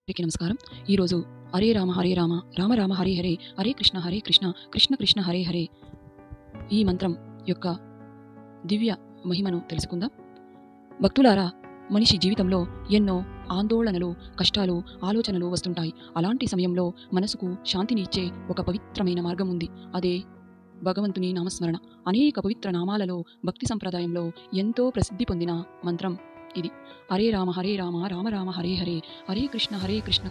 అందరికీ నమస్కారం. ఈరోజు హరే రామ హరే రామ రామ రామ హరే హరే హరే కృష్ణ కృష్ణ కృష్ణ హరే హరే ఈ మంత్రం యొక్క దివ్య మహిమను తెలుసుకుందాం. భక్తులారా, మనిషి జీవితంలో ఎన్నో ఆందోళనలు, కష్టాలు, ఆలోచనలు వస్తుంటాయి. అలాంటి సమయంలో మనసుకు శాంతిని ఇచ్చే ఒక పవిత్రమైన మార్గం ఉంది. అదే భగవంతుని నామస్మరణ. అనేక పవిత్ర నామాలలో భక్తి సంప్రదాయంలో ఎంతో ప్రసిద్ధి పొందిన మంత్రం ఇది. హరే రామ రామ రామ హరే హరే హరే కృష్ణ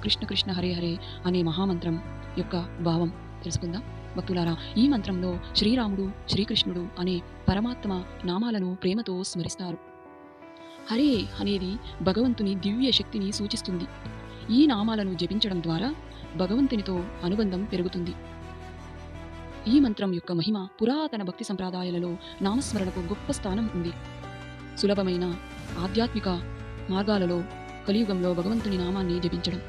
కృష్ణ కృష్ణ హరే హరే అనే మహామంత్రం యొక్క భావం తెలుసుకుందాం. భక్తులారా, ఈ మంత్రంలో శ్రీరాముడు, శ్రీకృష్ణుడు అనే పరమాత్మ నామాలను ప్రేమతో స్మరిస్తారు. హరే అనేది భగవంతుని దివ్య శక్తిని సూచిస్తుంది. ఈ నామాలను జపించడం ద్వారా భగవంతునితో అనుబంధం పెరుగుతుంది. ఈ మంత్రం యొక్క మహిమ పురాతన భక్తి సంప్రదాయాలలో నామస్మరణకు గొప్ప స్థానం ఉంది. సులభమైన ఆధ్యాత్మిక మార్గాలలో కలియుగంలో భగవంతుని నామాన్ని జపించడం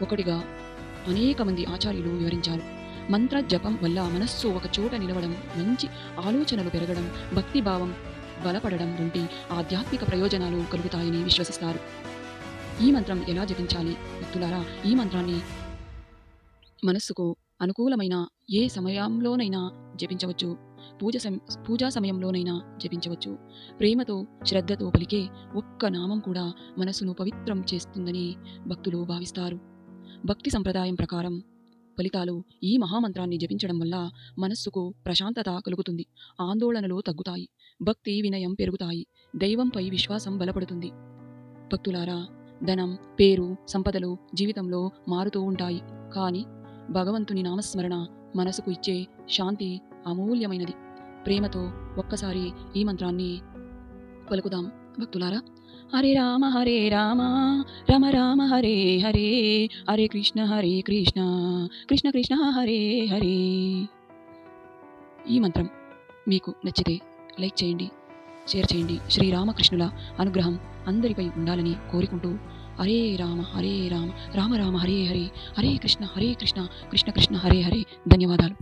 ఒకటిగా అనేక మంది ఆచార్యులు వివరించారు. మంత్ర జపం వల్ల మనస్సు ఒక చోట నిలవడం, మంచి ఆలోచనలు పెరగడం, భక్తి భావం బలపడడం వంటి ఆధ్యాత్మిక ప్రయోజనాలు కలుగుతాయని విశ్వసిస్తారు. ఈ మంత్రం ఎలా జపించాలి? భక్తులారా, ఈ మంత్రాన్ని మనస్సుకు అనుకూలమైన ఏ సమయంలోనైనా జపించవచ్చు. పూజా సమయంలోనైనా జపించవచ్చు. ప్రేమతో, శ్రద్ధతో పలికే ఒక్క నామం కూడా మనసును పవిత్రం చేస్తుందని భక్తులు భావిస్తారు. భక్తి సంప్రదాయం ప్రకారం ఫలితాలు ఈ మహామంత్రాన్ని జపించడం వల్ల మనస్సుకు ప్రశాంతత కలుగుతుంది, ఆందోళనలు తగ్గుతాయి, భక్తి వినయం పెరుగుతాయి, దైవంపై విశ్వాసం బలపడుతుంది. భక్తులారా, ధనం, పేరు, సంపదలు జీవితంలో మారుతూ ఉంటాయి. కానీ భగవంతుని నామస్మరణ మనసుకు ఇచ్చే శాంతి అమూల్యమైనది. ప్రేమతో ఒక్కసారి ఈ మంత్రాన్ని పలుకుదాం. భక్తులారా, హరే రామ రామ రామ హరే హరే హరే కృష్ణ కృష్ణ కృష్ణ హరే హరే. ఈ మంత్రం మీకు నచ్చితే లైక్ చేయండి, షేర్ చేయండి. శ్రీరామకృష్ణుల అనుగ్రహం అందరిపై ఉండాలని కోరుకుంటూ, హరే రామ రామ రామ హరే హరే హరే కృష్ణ కృష్ణ కృష్ణ కృష్ణ హరే హరే. ధన్యవాదాలు.